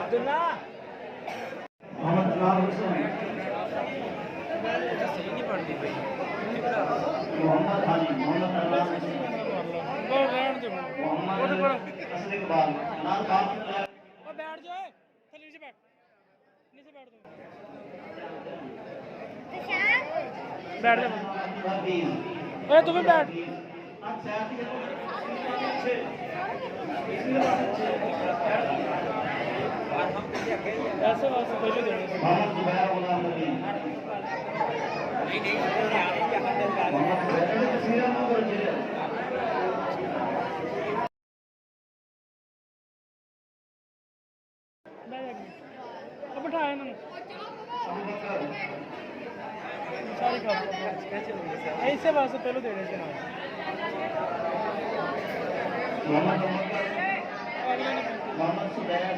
अब्दुल्ला मोहम्मद इमरान हुसैन सही नहीं पढ़ती भाई मोहम्मद हाजी मोहम्मद इमरान हुसैन और रहन दे मोहम्मद असद इकबाल नाम का और बैठ जाओ चल नीचे बैठ दो बैठ जा ओए तू भी बैठ ऐसे वास्ते पहले देने मोहम्मद जुबैर गुलाम नबी मोहम्मद जुबैर तस्वीर नंबर 0 अब बैठाया इन्होंने सारी खबर ऐसे वास्ते पहले देने से मोहम्मद सुदैस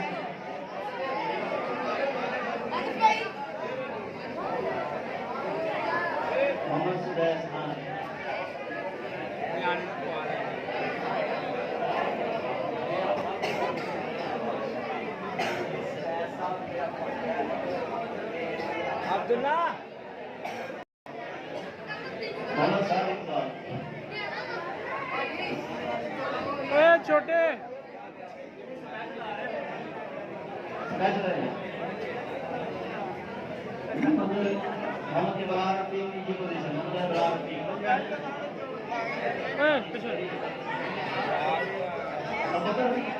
मोहम्मद सुदैस खान अब्दुल्ला मोहम्मद सादिक खान ओए छोटे मोहम्मद इमरान टीम की पोजीशन मोहम्मद इमरान टीम पीछे अबू बकर